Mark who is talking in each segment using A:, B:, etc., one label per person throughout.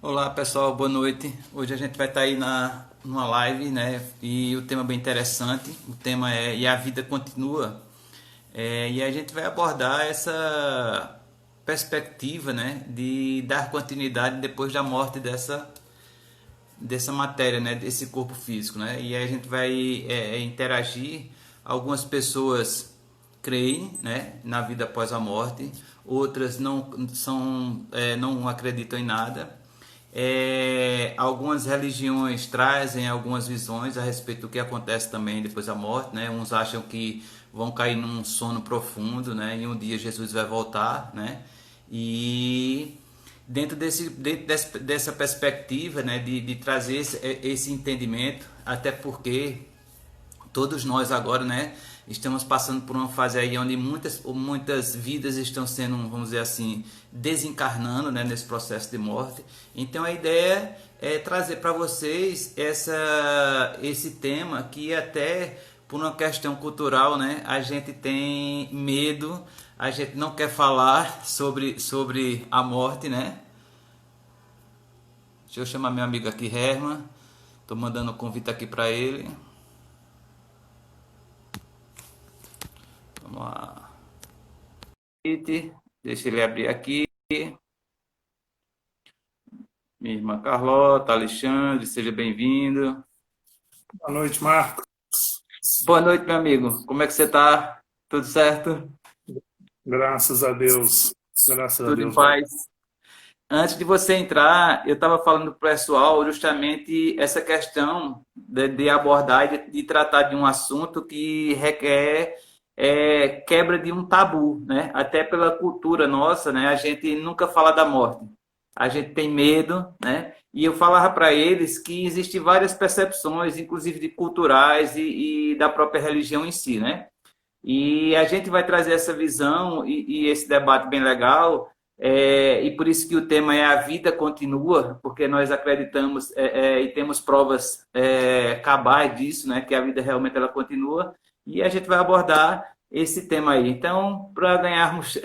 A: Olá pessoal, boa noite. Hoje a gente vai estar aí numa live, né? E o tema é bem interessante. O tema é E a Vida Continua. E a gente vai abordar essa perspectiva, né? De dar continuidade depois da morte dessa matéria, né? Desse corpo físico, né? E aí a gente vai interagir. Algumas pessoas creem, né? Na vida após a morte. Outras não acreditam em nada. Algumas religiões trazem algumas visões a respeito do que acontece também depois da morte, né? Uns acham que vão cair num sono profundo, né? E um dia Jesus vai voltar, né? E dentro dessa perspectiva, né? De trazer esse entendimento, até porque todos nós agora, né, estamos passando por uma fase aí onde muitas vidas estão sendo, vamos dizer assim, desencarnando, né, nesse processo de morte. Então a ideia é trazer para vocês esse tema que até por uma questão cultural, né, a gente tem medo, a gente não quer falar sobre a morte, né? Deixa eu chamar meu amigo aqui, Herman. Estou mandando o convite aqui para ele. Vamos lá. Deixa ele abrir aqui. Minha irmã Carlota, Alexandre, seja bem-vindo.
B: Boa noite, Marco.
A: Boa noite, meu amigo. Como é que você está? Tudo certo?
B: Graças a Deus. Graças a
A: Tudo em
B: Deus, vai.
A: paz? Antes de você entrar, eu estava falando para o pessoal justamente essa questão de abordar e de tratar de um assunto que requer quebra de um tabu, né? Até pela cultura nossa, né? A gente nunca fala da morte. A gente tem medo, né? E eu falava para eles que existem várias percepções, inclusive de culturais e da própria religião em si, né? E a gente vai trazer essa visão e esse debate bem legal, e por isso que o tema é A Vida Continua, porque nós acreditamos e temos provas cabais disso, né, que a vida realmente ela continua, e a gente vai abordar esse tema aí. Então, para ganharmos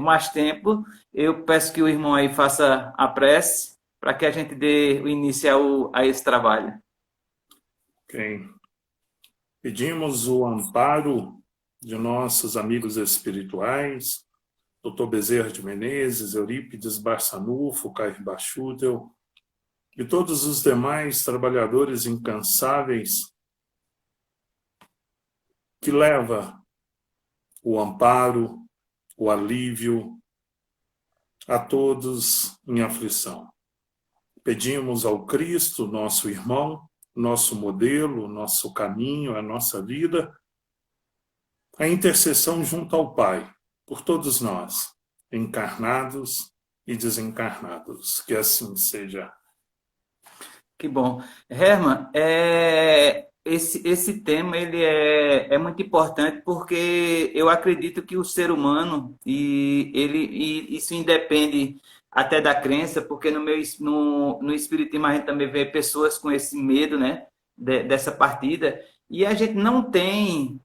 A: mais tempo, eu peço que o irmão aí faça a prece, para que a gente dê o início a esse trabalho.
B: Ok. Pedimos o amparo de nossos amigos espirituais, Dr. Bezerra de Menezes, Eurípides Barçanufo, Caio Bachúdel, e todos os demais trabalhadores incansáveis que leva o amparo, o alívio a todos em aflição. Pedimos ao Cristo, nosso irmão, nosso modelo, nosso caminho, a nossa vida, a intercessão junto ao Pai, por todos nós, encarnados e desencarnados. Que assim seja.
A: Que bom. Herman, esse tema ele é muito importante porque eu acredito que o ser humano, e isso independe até da crença, porque no Espiritismo a gente também vê pessoas com esse medo, né, dessa partida, e a gente não tem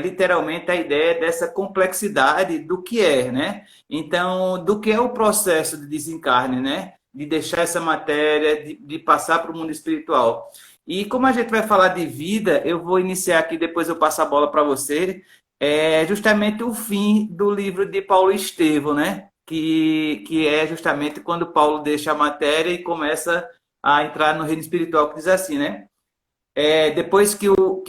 A: literalmente a ideia dessa complexidade do que é, né? Então, do que é o processo de desencarne, né? De deixar essa matéria, de passar para o mundo espiritual. E como a gente vai falar de vida, eu vou iniciar aqui, depois eu passo a bola para você, justamente o fim do livro de Paulo Estevão, né? Que é justamente quando Paulo deixa a matéria e começa a entrar no reino espiritual, que diz assim, né? Depois que o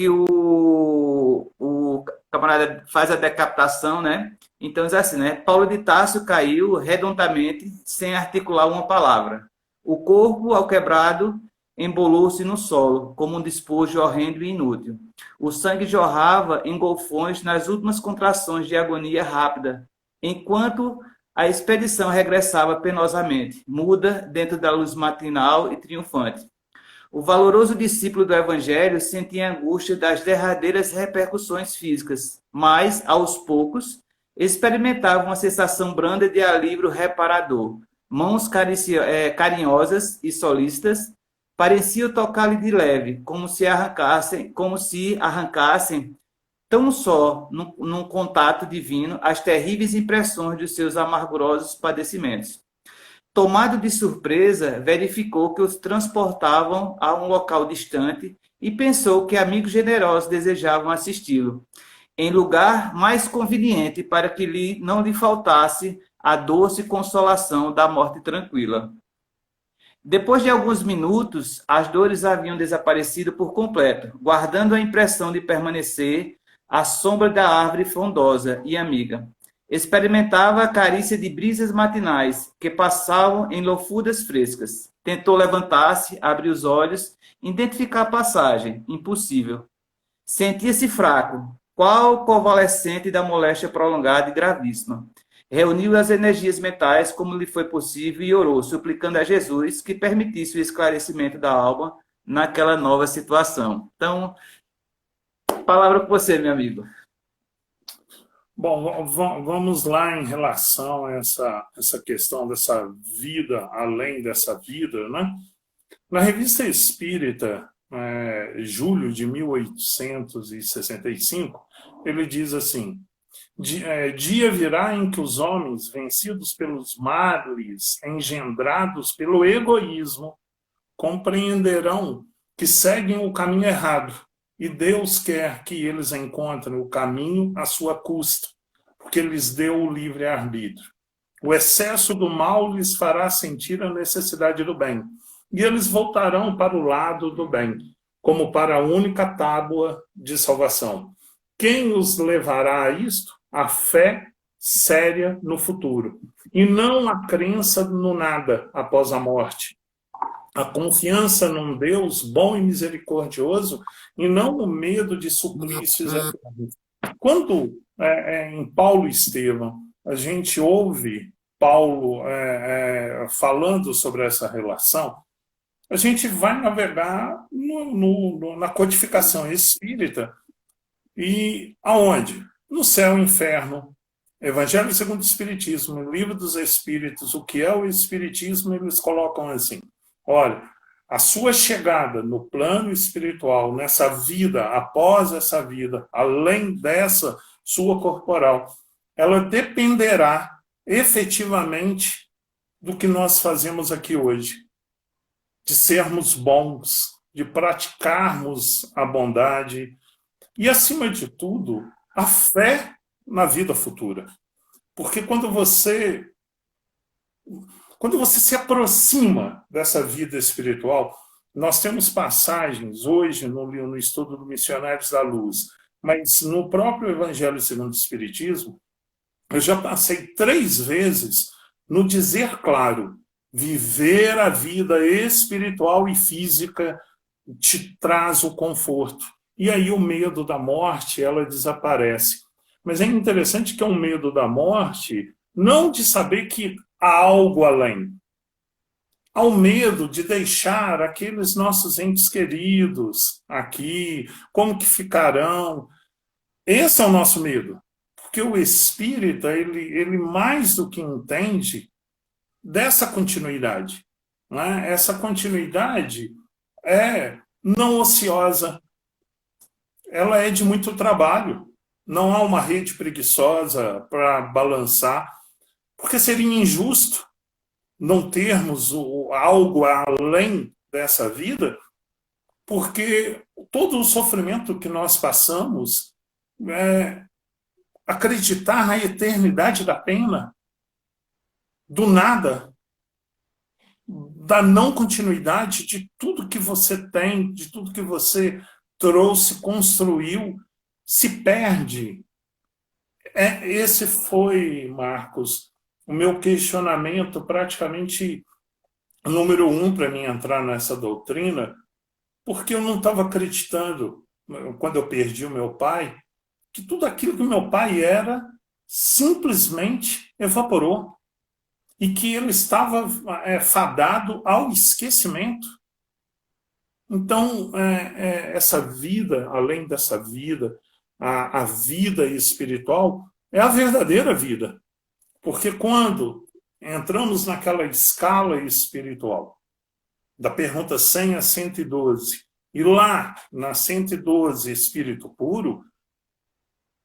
A: camarada faz a decapitação, né? Então diz assim, né? Paulo de Tarso caiu redondamente, sem articular uma palavra. O corpo, ao quebrado, embolou-se no solo, como um despojo horrendo e inútil. O sangue jorrava em golfões nas últimas contrações de agonia rápida, enquanto a expedição regressava penosamente, muda dentro da luz matinal e triunfante. O valoroso discípulo do Evangelho sentia angústia das derradeiras repercussões físicas, mas, aos poucos, experimentava uma sensação branda de alívio reparador. Mãos carinhosas e solícitas pareciam tocar-lhe de leve, como se arrancassem tão só num contato divino as terríveis impressões de seus amargurosos padecimentos. Tomado de surpresa, verificou que os transportavam a um local distante e pensou que amigos generosos desejavam assisti-lo, em lugar mais conveniente para que não lhe faltasse a doce consolação da morte tranquila. Depois de alguns minutos, as dores haviam desaparecido por completo, guardando a impressão de permanecer à sombra da árvore frondosa e amiga. Experimentava a carícia de brisas matinais que passavam em lofuras frescas. Tentou levantar-se, abrir os olhos, identificar a passagem. Impossível. Sentia-se fraco, qual convalescente da moléstia prolongada e gravíssima. Reuniu as energias mentais como lhe foi possível e orou, suplicando a Jesus que permitisse o esclarecimento da alma naquela nova situação. Então, palavra com você, meu amigo.
B: Bom, vamos lá em relação a essa questão dessa vida além dessa vida, né? Na Revista Espírita, julho de 1865, ele diz assim: dia virá em que os homens, vencidos pelos males engendrados pelo egoísmo, compreenderão que seguem o caminho errado e Deus quer que eles encontrem o caminho à sua custa, porque lhes deu o livre-arbítrio. O excesso do mal lhes fará sentir a necessidade do bem, e eles voltarão para o lado do bem, como para a única tábua de salvação. Quem os levará a isto? A fé séria no futuro, e não a crença no nada após a morte. A confiança num Deus bom e misericordioso, e não o medo de suplícios eternos. Quando, em Paulo e Estevão, a gente ouve Paulo falando sobre essa relação, a gente vai navegar na codificação espírita. E aonde? No céu e inferno. Evangelho segundo o Espiritismo, Livro dos Espíritos, o que é o Espiritismo, eles colocam assim: olha, a sua chegada no plano espiritual, nessa vida, após essa vida, além dessa sua corporal, ela dependerá efetivamente do que nós fazemos aqui hoje, de sermos bons, de praticarmos a bondade e, acima de tudo, a fé na vida futura. Porque quando você se aproxima dessa vida espiritual, nós temos passagens hoje no estudo do Missionários da Luz, mas no próprio Evangelho segundo o Espiritismo, eu já passei 3 vezes no dizer claro: viver a vida espiritual e física te traz o conforto. E aí o medo da morte, ela desaparece. Mas é interessante que é um medo da morte, não de saber que há algo além. Há o medo de deixar aqueles nossos entes queridos aqui, como que ficarão. Esse é o nosso medo. Porque o espírita, ele mais do que entende dessa continuidade. Né? Essa continuidade é não ociosa, ela é de muito trabalho. Não há uma rede preguiçosa para balançar, porque seria injusto não termos algo além dessa vida, porque todo o sofrimento que nós passamos, acreditar na eternidade da pena, do nada, da não continuidade de tudo que você tem, de tudo que você trouxe, construiu, se perde. Esse foi, Marcos, o meu questionamento praticamente número 1 para mim entrar nessa doutrina, porque eu não estava acreditando, quando eu perdi o meu pai, que tudo aquilo que o meu pai era simplesmente evaporou e que ele estava fadado ao esquecimento. Então, essa vida, além dessa vida, a vida espiritual é a verdadeira vida. Porque quando entramos naquela escala espiritual, da pergunta 100 a 112, e lá, na 112, espírito puro,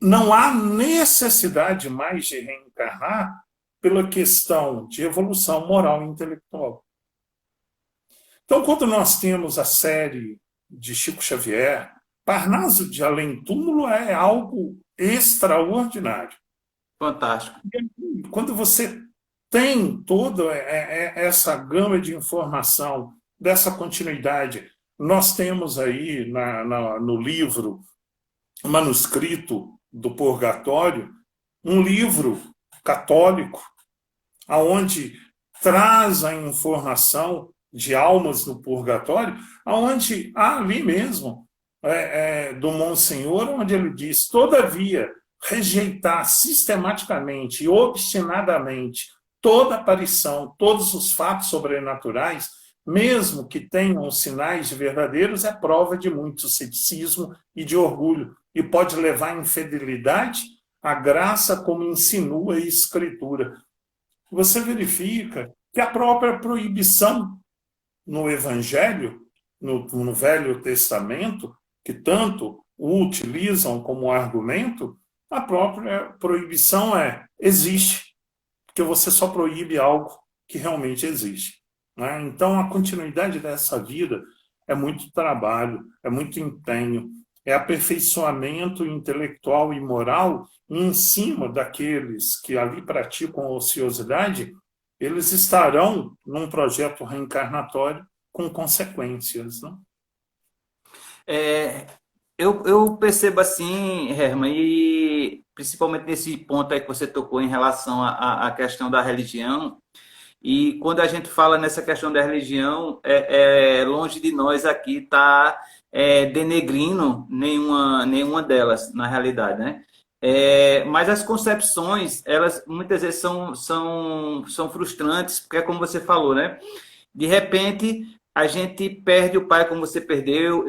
B: não há necessidade mais de reencarnar pela questão de evolução moral e intelectual. Então, quando nós temos a série de Chico Xavier, Parnaso de Além Túmulo é algo extraordinário.
A: Fantástico.
B: Quando você tem toda essa gama de informação, dessa continuidade, nós temos aí no livro manuscrito do Purgatório, um livro católico, aonde traz a informação de almas no purgatório, aonde há ali mesmo, do Monsenhor, onde ele diz: todavia, rejeitar sistematicamente e obstinadamente toda aparição, todos os fatos sobrenaturais, mesmo que tenham sinais de verdadeiros, é prova de muito ceticismo e de orgulho, e pode levar à infidelidade à graça, como insinua a Escritura. Você verifica que a própria proibição no Evangelho, no Velho Testamento, que tanto o utilizam como argumento, a própria proibição existe, porque você só proíbe algo que realmente existe. Né? Então, a continuidade dessa vida é muito trabalho, é muito empenho, é aperfeiçoamento intelectual e moral, e em cima daqueles que ali praticam ociosidade, eles estarão num projeto reencarnatório com consequências. Né?
A: Eu percebo assim, Herman, e principalmente nesse ponto aí que você tocou em relação à questão da religião, e quando a gente fala nessa questão da religião, longe de nós aqui estar denegrindo nenhuma delas, na realidade, né? Mas as concepções, elas muitas vezes são frustrantes, porque é como você falou, né? De repente, a gente perde o pai como você perdeu.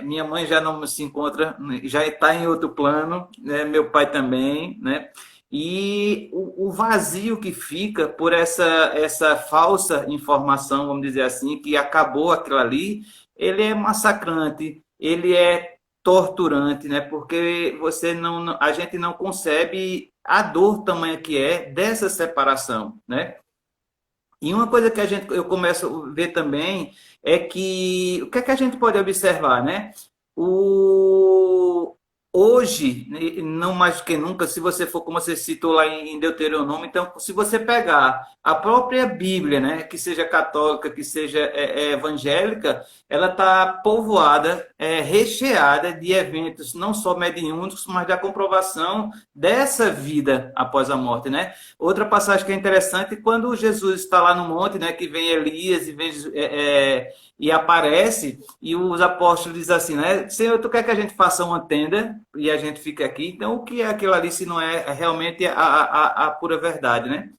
A: Minha mãe já não se encontra, já está em outro plano, né? Meu pai também, né? E o vazio que fica por essa falsa informação, vamos dizer assim, que acabou aquilo ali, ele é massacrante, ele é torturante, né? Porque a gente não concebe a dor tamanha que é dessa separação, né? E uma coisa que eu começo a ver também é que o que é que a gente pode observar, né? O, Hoje, não mais do que nunca, se você for, como você citou lá em Deuteronômio, então, se você pegar a própria Bíblia, né, que seja católica, que seja evangélica, ela está povoada, recheada de eventos não só mediúnicos, mas da comprovação dessa vida após a morte, né? Outra passagem que é interessante, quando Jesus está lá no monte, né, que vem Elias e aparece, e os apóstolos dizem assim, né? Senhor, tu quer que a gente faça uma tenda e a gente fique aqui? Então, o que é aquilo ali se não é realmente a pura verdade, né?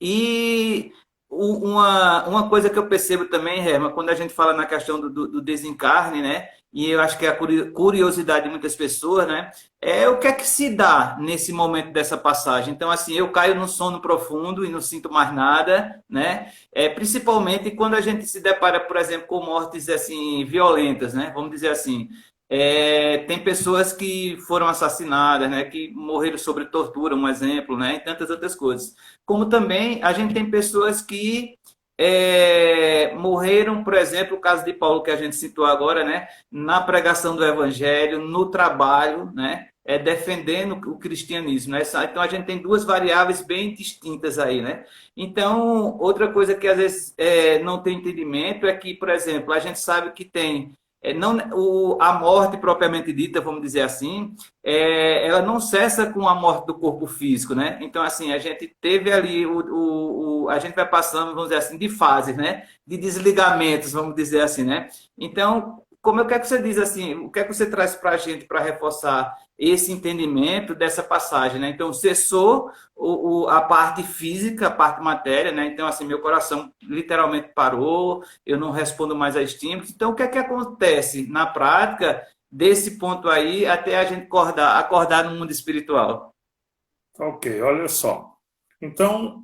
A: E uma coisa que eu percebo também, Herman, quando a gente fala na questão do desencarne, né? E eu acho que é a curiosidade de muitas pessoas, né? É o que é que se dá nesse momento dessa passagem. Então, assim, eu caio num sono profundo e não sinto mais nada, né? Principalmente quando a gente se depara, por exemplo, com mortes assim violentas, né? Vamos dizer assim. Tem pessoas que foram assassinadas, né? Que morreram sobre tortura, um exemplo, né? E tantas outras coisas. Como também a gente tem pessoas que morreram, por exemplo, o caso de Paulo que a gente citou agora, né? Na pregação do Evangelho, no trabalho, né? Defendendo o cristianismo, né? Então a gente tem duas variáveis bem distintas aí, né? Então, outra coisa que às vezes não tem entendimento é que, por exemplo, a gente sabe que tem não, a morte propriamente dita, vamos dizer assim, ela não cessa com a morte do corpo físico, né? Então, assim, a gente teve ali, a gente vai passando, vamos dizer assim, de fases, né? De desligamentos, vamos dizer assim, né? Então, como é que você diz assim, o que é que você traz para a gente para reforçar esse entendimento dessa passagem, né? Então, cessou a parte física, a parte matéria, né? Então, assim, meu coração literalmente parou, eu não respondo mais a estímulos. Então, o que é que acontece na prática desse ponto aí até a gente acordar no mundo espiritual?
B: Ok, olha só. Então,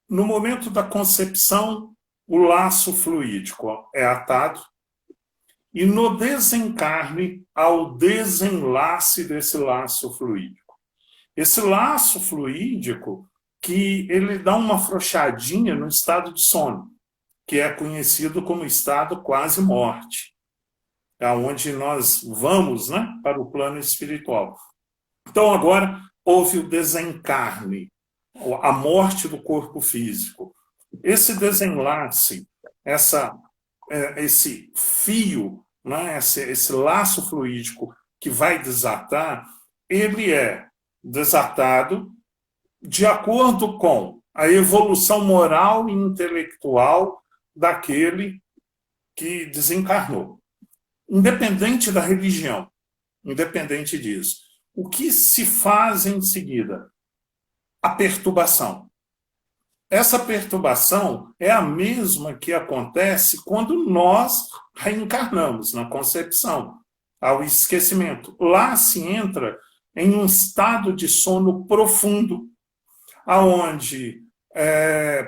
B: no momento da concepção, o laço fluídico é atado, e no desencarne, ao desenlace desse laço fluídico. esse laço fluídico que ele dá uma afrouxadinha no estado de sono, que é conhecido como estado quase morte, onde nós vamos, né, para o plano espiritual. Então, agora, houve o desencarne, a morte do corpo físico. Esse desenlace, esse fio, né, esse laço fluídico que vai desatar, ele é desatado de acordo com a evolução moral e intelectual daquele que desencarnou. Independente da religião, independente disso. O que se faz em seguida? A perturbação. Essa perturbação é a mesma que acontece quando nós reencarnamos na concepção, ao esquecimento. Lá se entra em um estado de sono profundo, aonde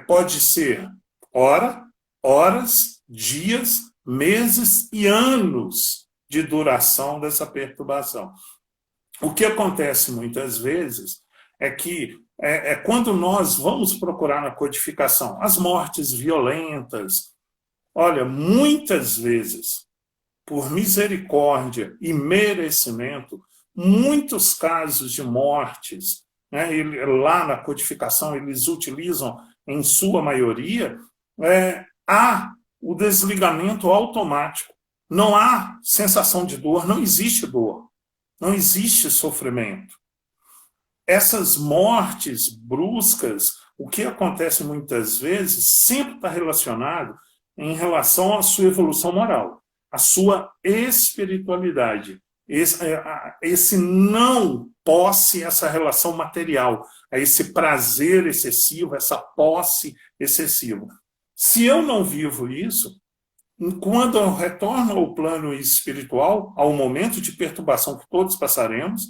B: pode ser horas, dias, meses e anos de duração dessa perturbação. O que acontece muitas vezes é que quando nós vamos procurar na codificação as mortes violentas, olha, muitas vezes, por misericórdia e merecimento, muitos casos de mortes, né, lá na codificação eles utilizam, em sua maioria, há o desligamento automático. Não há sensação de dor, não existe dor, não existe sofrimento. Essas mortes bruscas, o que acontece muitas vezes, sempre está relacionado em relação à sua evolução moral, à sua espiritualidade. Esse não posse, essa relação material, esse prazer excessivo, essa posse excessiva. Se eu não vivo isso, quando eu retorno ao plano espiritual, ao momento de perturbação que todos passaremos,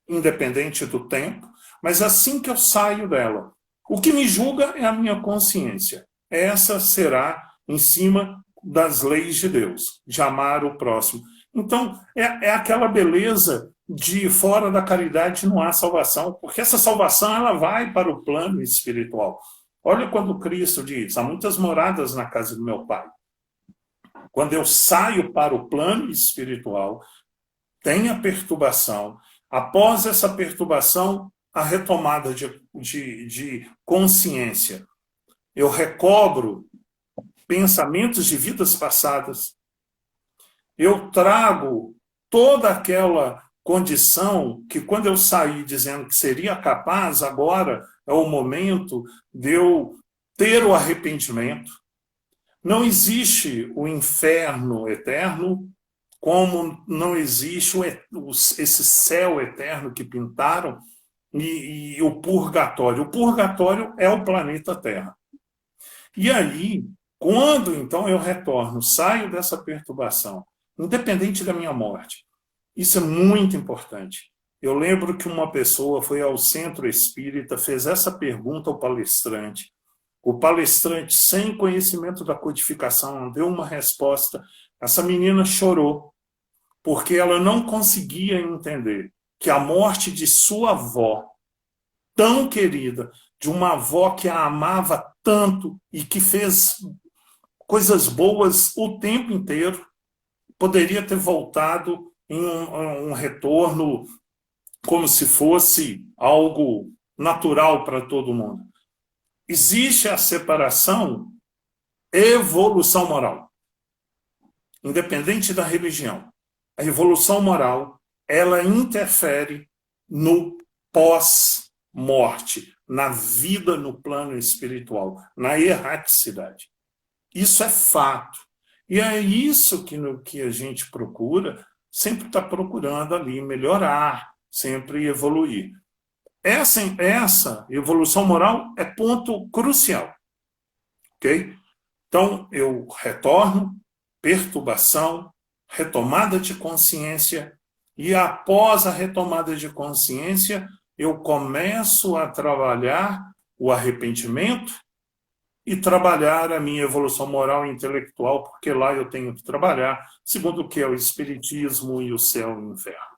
B: independente do tempo, mas assim que eu saio dela, o que me julga é a minha consciência. Essa será em cima das leis de Deus, de amar o próximo. Então, é aquela beleza de fora da caridade não há salvação, porque essa salvação ela vai para o plano espiritual. Olha quando Cristo diz, há muitas moradas na casa do meu Pai. Quando eu saio para o plano espiritual, tem a perturbação. Após essa perturbação, a retomada de consciência. Eu recobro pensamentos de vidas passadas. Eu trago toda aquela condição que, quando eu saí dizendo que seria capaz, agora é o momento de eu ter o arrependimento. Não existe o inferno eterno, como não existe esse céu eterno que pintaram e o purgatório. O purgatório é o planeta Terra. E aí, quando então eu retorno, saio dessa perturbação, independente da minha morte, isso é muito importante. Eu lembro que uma pessoa foi ao centro espírita, fez essa pergunta ao palestrante. O palestrante, sem conhecimento da codificação, deu uma resposta. Essa menina chorou, porque ela não conseguia entender que a morte de sua avó, tão querida, de uma avó que a amava tanto e que fez coisas boas o tempo inteiro, poderia ter voltado em um retorno como se fosse algo natural para todo mundo. Existe a separação, evolução moral, independente da religião. A evolução moral, ela interfere no pós-morte, na vida no plano espiritual, na erraticidade. Isso é fato. E é isso que a gente procura, sempre está procurando ali melhorar, sempre evoluir. Essa evolução moral é ponto crucial. Ok? Então, eu retorno, perturbação, retomada de consciência, e após a retomada de consciência, eu começo a trabalhar o arrependimento e trabalhar a minha evolução moral e intelectual, porque lá eu tenho que trabalhar, segundo o que é o espiritismo e o céu e o inferno.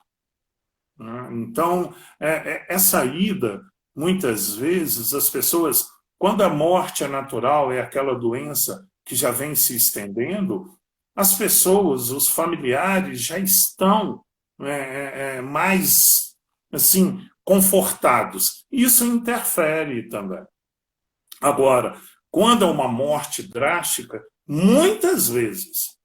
B: né? Então, essa ida, muitas vezes, as pessoas, quando a morte é natural, é aquela doença que já vem se estendendo, as pessoas, os familiares já estão mais assim confortados. Isso interfere também. Agora, quando é uma morte drástica, muitas vezes,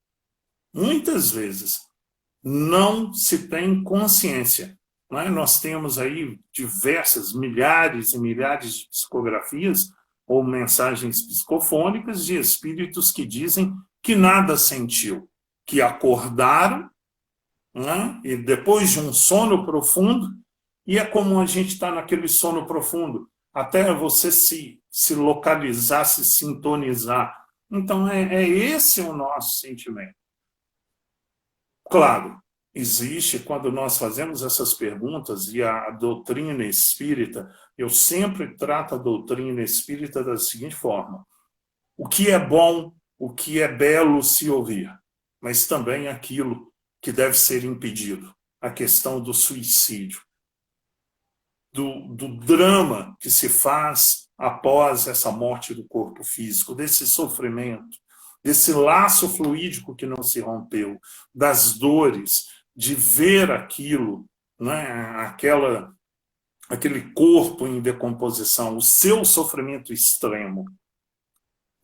B: não se tem consciência. Não é? Nós temos aí diversas, milhares e milhares de psicografias ou mensagens psicofônicas de espíritos que dizem que nada sentiu, que acordaram, né? E depois de um sono profundo, e é como a gente está naquele sono profundo, até você se localizar, se sintonizar. Então, esse o nosso sentimento. Claro, existe, quando nós fazemos essas perguntas, e a doutrina espírita, eu sempre trato a doutrina espírita da seguinte forma: o que é bom, o que é belo se ouvir, mas também aquilo que deve ser impedido, a questão do suicídio, do drama que se faz após essa morte do corpo físico, desse sofrimento, desse laço fluídico que não se rompeu, das dores, de ver aquilo, né, aquele corpo em decomposição, o seu sofrimento extremo.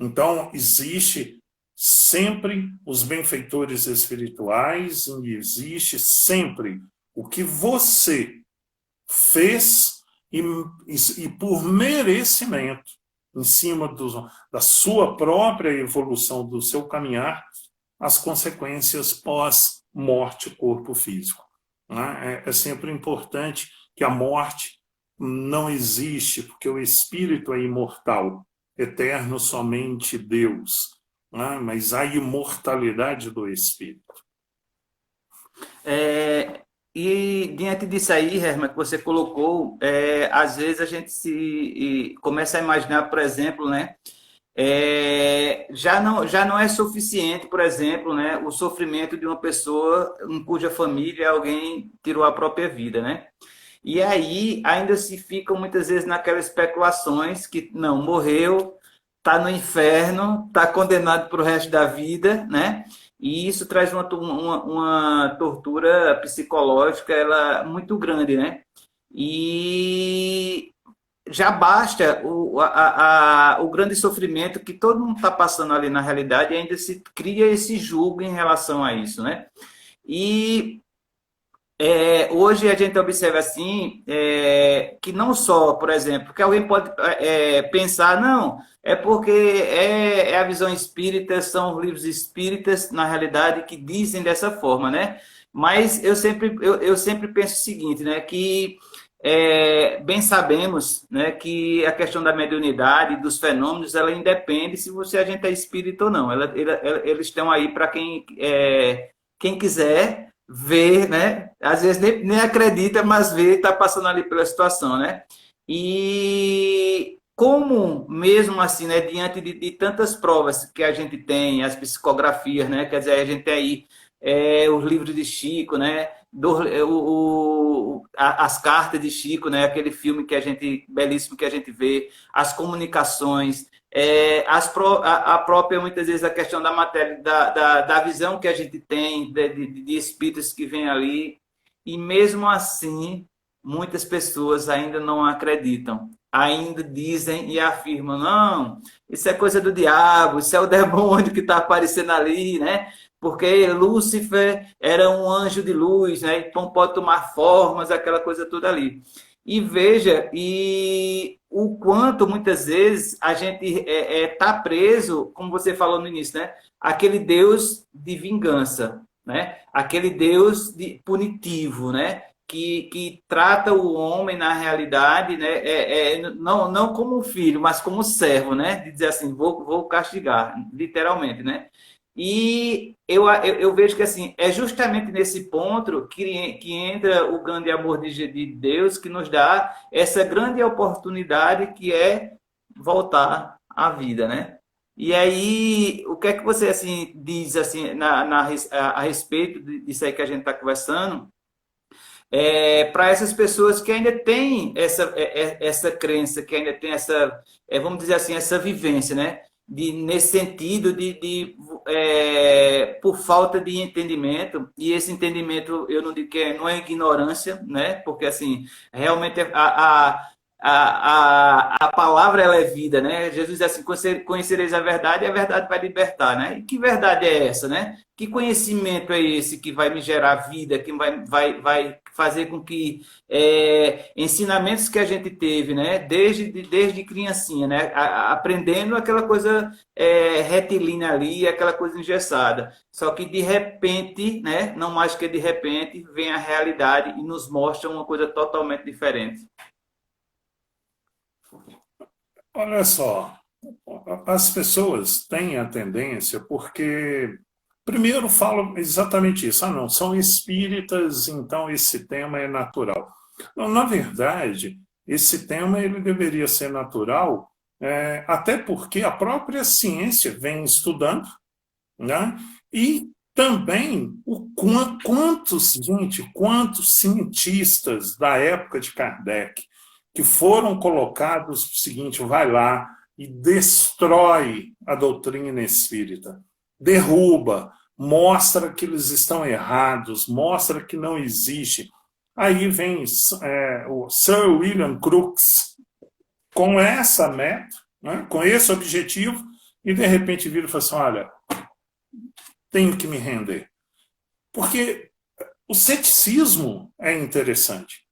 B: Então, existe sempre os benfeitores espirituais e existe sempre o que você fez e por merecimento, em cima da sua própria evolução, do seu caminhar, as consequências pós-morte, corpo físico. Né? É sempre importante que a morte não existe, porque o espírito é imortal, eterno somente Deus, né? Mas a imortalidade do espírito.
A: E diante disso aí, Herman, que você colocou, às vezes a gente começa a imaginar, por exemplo, né, já não é suficiente, por exemplo, né, o sofrimento de uma pessoa em cuja família alguém tirou a própria vida, né? E aí ainda se ficam muitas vezes naquelas especulações que não morreu, está no inferno, está condenado para o resto da vida, né? E isso traz uma tortura psicológica ela muito grande, né? E já basta o grande sofrimento que todo mundo está passando ali na realidade e ainda se cria esse julgo em relação a isso, né? E hoje a gente observa assim que não só, por exemplo, que alguém pode pensar, não, é porque é a visão espírita, são os livros espíritas, na realidade, que dizem dessa forma, né? Mas eu sempre penso o seguinte, né? Que bem sabemos, né, que a questão da mediunidade, dos fenômenos, ela independe se a gente é espírita ou não. Eles estão aí para quem quiser ver, né? Às vezes nem acredita, mas vê, está passando ali pela situação, né? E como mesmo assim, né, diante de tantas provas que a gente tem, as psicografias, né? Quer dizer, a gente tem aí os livros de Chico, né? As cartas de Chico, né? Aquele filme belíssimo que a gente vê, as comunicações, a própria, muitas vezes, a questão da matéria, da visão que a gente tem de espíritos que vêm ali, e mesmo assim, muitas pessoas ainda não acreditam, ainda dizem e afirmam, não, isso é coisa do diabo, isso é o demônio que está aparecendo ali, né? Porque Lúcifer era um anjo de luz, né? Então pode tomar formas, aquela coisa toda ali. E veja, e o quanto muitas vezes a gente está preso, como você falou no início, né? Aquele Deus de vingança, né? Aquele Deus punitivo, né? Que trata o homem na realidade, né? Não como um filho, mas como servo, né? De dizer assim, vou castigar, literalmente, né? E eu vejo que assim, é justamente nesse ponto que entra o grande amor de Deus, que nos dá essa grande oportunidade que é voltar à vida, né? E aí, o que é que você assim diz assim a respeito disso aí que a gente está conversando? para essas pessoas que ainda têm essa crença, que ainda têm vamos dizer assim, essa vivência, né? Nesse sentido por falta de entendimento, e esse entendimento eu não digo não é ignorância, né? Porque assim, realmente a palavra ela é vida, né? Jesus diz assim, conhecereis a verdade e a verdade vai libertar, né? E que verdade é essa, né? Que conhecimento é esse que vai me gerar vida, que vai fazer com que ensinamentos que a gente teve, né? Desde criancinha, né? Aprendendo aquela coisa retilínea ali, aquela coisa engessada. Só que de repente, né? Não mais que de repente, vem a realidade e nos mostra uma coisa totalmente diferente.
B: Olha só, as pessoas têm a tendência, porque primeiro falam exatamente isso, não, são espíritas, então esse tema é natural. Não, na verdade, esse tema ele deveria ser natural, até porque a própria ciência vem estudando, né? E também quantos cientistas da época de Kardec que foram colocados o seguinte, vai lá e destrói a doutrina espírita, derruba, mostra que eles estão errados, mostra que não existe. Aí vem o Sir William Crookes com essa meta, né, com esse objetivo, e de repente vira e fala assim, olha, tenho que me render. Porque o ceticismo é interessante.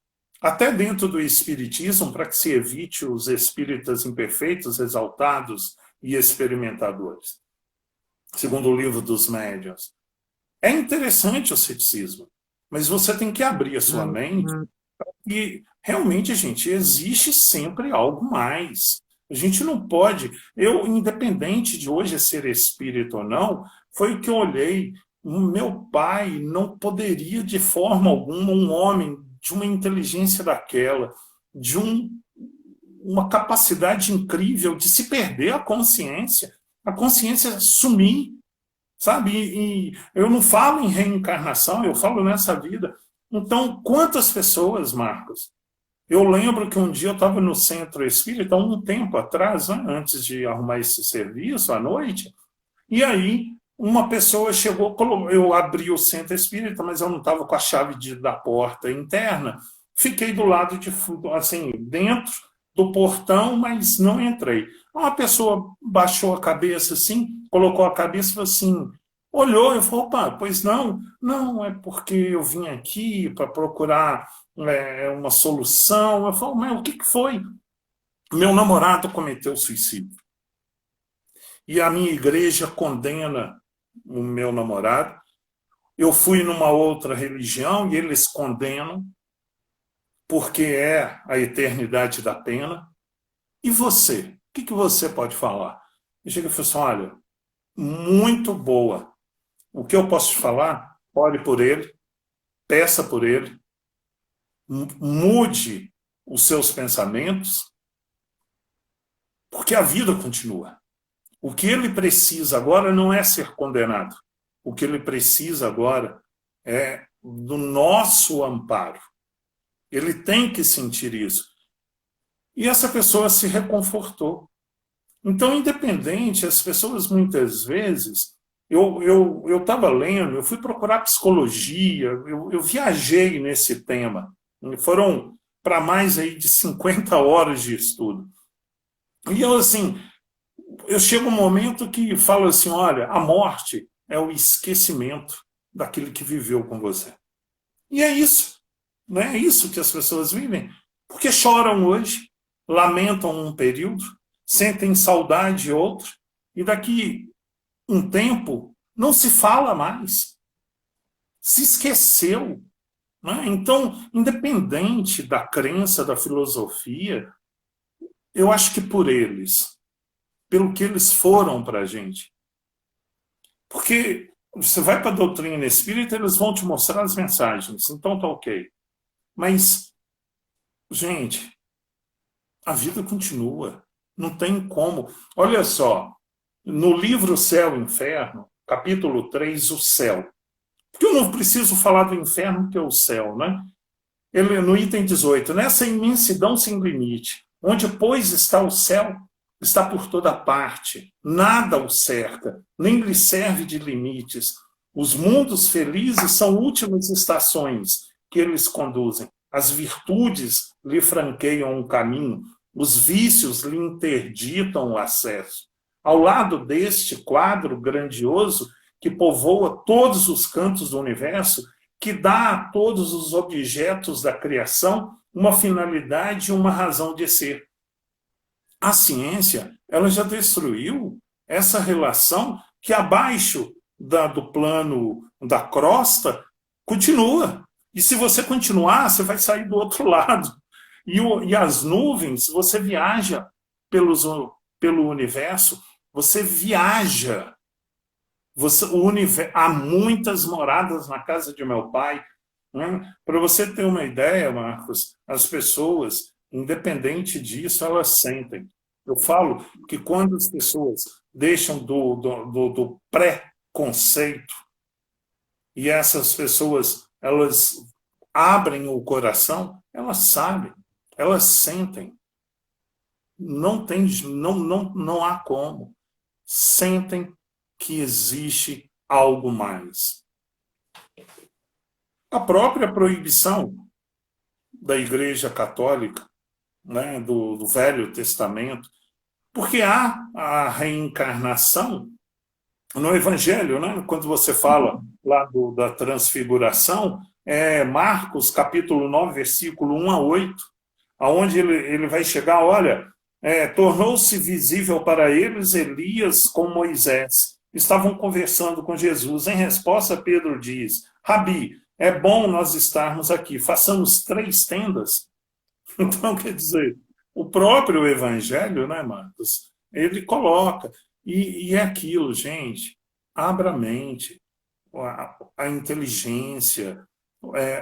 B: Até dentro do espiritismo, para que se evite os espíritas imperfeitos, exaltados e experimentadores. Segundo o livro dos médiuns. É interessante o ceticismo, mas você tem que abrir a sua mente e realmente, gente, existe sempre algo mais. A gente não pode... independente de hoje ser espírita ou não, foi o que eu olhei. O meu pai não poderia, de forma alguma, um homem de uma inteligência daquela, de uma capacidade incrível de se perder a consciência sumir, sabe? E eu não falo em reencarnação, eu falo nessa vida. Então, quantas pessoas, Marcos? Eu lembro que um dia eu estava no centro espírita, um tempo atrás, né, antes de arrumar esse serviço à noite, e aí uma pessoa chegou, eu abri o centro espírita, mas eu não estava com a chave da porta interna, fiquei do lado de assim, dentro do portão, mas não entrei. Uma pessoa baixou a cabeça assim, colocou a cabeça e falou assim, olhou e falou, opa, pois não? Não, é porque eu vim aqui para procurar uma solução. Eu falo, mas o que foi? Meu namorado cometeu suicídio. E a minha igreja condena o meu namorado. Eu fui numa outra religião e eles condenam, porque é a eternidade da pena. E você? O que você pode falar? Eu chego e falo assim, olha, muito boa. O que eu posso te falar? Ore por ele, peça por ele, mude os seus pensamentos, porque a vida continua. O que ele precisa agora não é ser condenado. O que ele precisa agora é do nosso amparo. Ele tem que sentir isso. E essa pessoa se reconfortou. Então, independente, as pessoas muitas vezes... Eu estava lendo, eu fui procurar psicologia, eu viajei nesse tema. Foram para mais aí de 50 horas de estudo. E eu chego um momento que falo assim, olha, a morte é o esquecimento daquilo que viveu com você. E é isso, né? É isso que as pessoas vivem. Porque choram hoje, lamentam um período, sentem saudade outro, e daqui um tempo não se fala mais. Se esqueceu. Né? Então, independente da crença, da filosofia, eu acho que por eles, pelo que eles foram para a gente. Porque você vai para a doutrina espírita, eles vão te mostrar as mensagens, então tá ok. Mas, gente, a vida continua, não tem como. Olha só, no livro Céu e Inferno, capítulo 3, o céu. Porque eu não preciso falar do inferno, que é o céu, né? no item 18, nessa imensidão sem limite, onde, pois, está o céu, está por toda parte, nada o cerca, nem lhe serve de limites. Os mundos felizes são últimas estações que eles conduzem. As virtudes lhe franqueiam um caminho, os vícios lhe interditam o acesso. Ao lado deste quadro grandioso que povoa todos os cantos do universo, que dá a todos os objetos da criação uma finalidade e uma razão de ser. A ciência, ela já destruiu essa relação que abaixo do plano da crosta continua. E se você continuar, você vai sair do outro lado. E as nuvens, você viaja pelo universo, você viaja. Há muitas moradas na casa de meu pai. Né? Para você ter uma ideia, Marcos, as pessoas, independente disso, elas sentem. Eu falo que quando as pessoas deixam do pré-conceito e essas pessoas elas abrem o coração, elas sabem, elas sentem. Não há como. Sentem que existe algo mais. A própria proibição da Igreja Católica, né, do Velho Testamento, porque há a reencarnação no Evangelho, né, quando você fala lá da transfiguração, Marcos, capítulo 9, versículo 1 a 8, aonde ele vai chegar, olha, tornou-se visível para eles Elias com Moisés. Estavam conversando com Jesus. Em resposta, Pedro diz, Rabi, é bom nós estarmos aqui, façamos 3 tendas. Então, quer dizer, o próprio Evangelho, né, Marcos, ele coloca, e é aquilo, gente, abra a mente, a inteligência,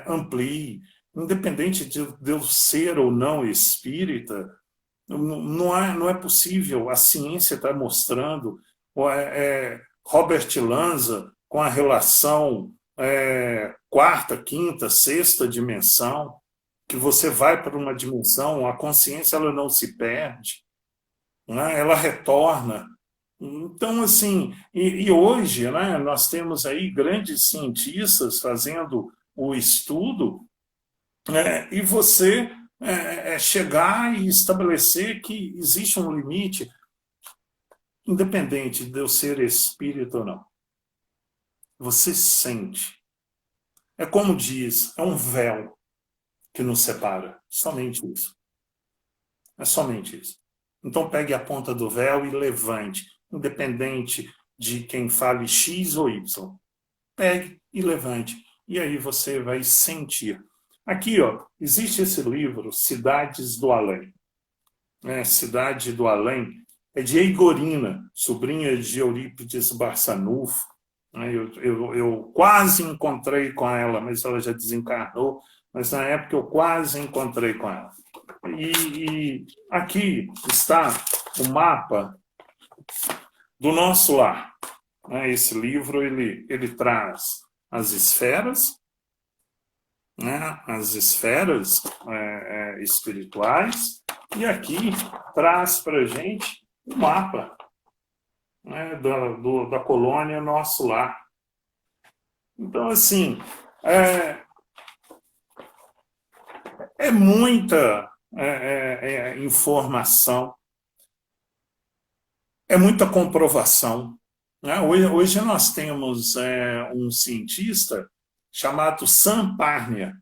B: amplie, independente de eu ser ou não espírita, não é possível, a ciência está mostrando, Robert Lanza, com a relação quarta, quinta, sexta dimensão, que você vai para uma dimensão, a consciência ela não se perde, né? Ela retorna. Então, assim, e hoje, né, nós temos aí grandes cientistas fazendo o estudo, e você chegar e estabelecer que existe um limite, independente de eu ser espírito ou não. Você sente. É como diz, é um véu que nos separa. Somente isso. É somente isso. Então pegue a ponta do véu e levante, independente de quem fale X ou Y. Pegue e levante. E aí você vai sentir. Aqui, ó, existe esse livro, Cidades do Além. Cidade do Além é de Eigorina, sobrinha de Eurípides Barçanufo. Eu quase encontrei com ela, mas ela já desencarnou. Mas na época eu quase encontrei com ela. E aqui está o mapa do nosso lar. Esse livro ele traz as esferas, né, as esferas espirituais, e aqui traz para a gente o mapa, né, da colônia Nosso Lar. Então, assim, é muita informação, é muita comprovação. Né? Hoje nós temos um cientista chamado Sam Parnia.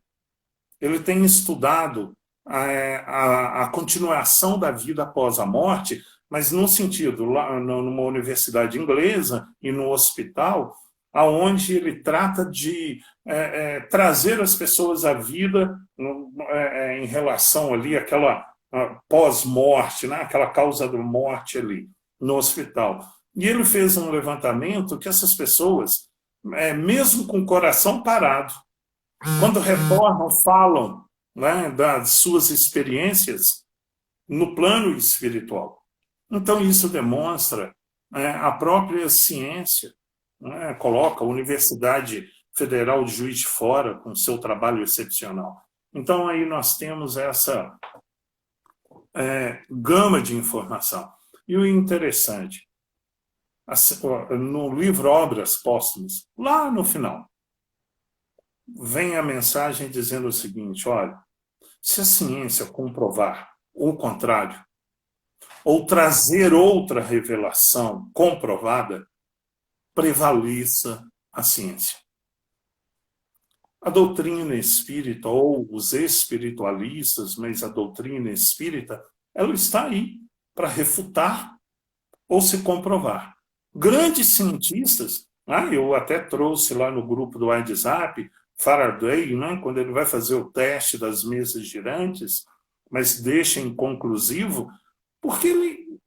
B: Ele tem estudado a continuação da vida após a morte, mas no sentido, lá numa universidade inglesa e no hospital, onde ele trata de trazer as pessoas à vida em relação ali àquela pós-morte, né? Aquela causa da morte ali no hospital. E ele fez um levantamento que essas pessoas, mesmo com o coração parado, quando retornam, falam, né, das suas experiências no plano espiritual. Então, isso demonstra a própria ciência, coloca a Universidade Federal de Juiz de Fora com seu trabalho excepcional. Então, aí nós temos essa gama de informação. E o interessante, no livro Obras Póstumas, lá no final, vem a mensagem dizendo o seguinte: olha, se a ciência comprovar o contrário, ou trazer outra revelação comprovada, prevaleça a ciência. A doutrina espírita, ou os espiritualistas, mas a doutrina espírita, ela está aí para refutar ou se comprovar. Grandes cientistas, eu até trouxe lá no grupo do WhatsApp, Faraday, quando ele vai fazer o teste das mesas girantes, mas deixa inconclusivo, porque ele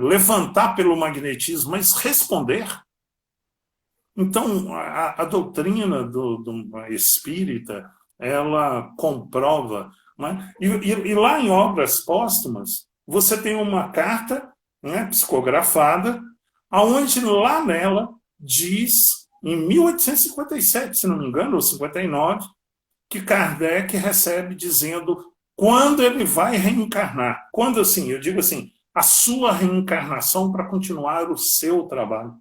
B: levantar pelo magnetismo, mas responder. Então, a doutrina do espírita, ela comprova. E lá em Obras Póstumas, você tem uma carta psicografada, aonde lá nela diz, em 1857, se não me engano, ou 59, que Kardec recebe dizendo quando ele vai reencarnar. Quando, assim, eu digo assim, a sua reencarnação para continuar o seu trabalho.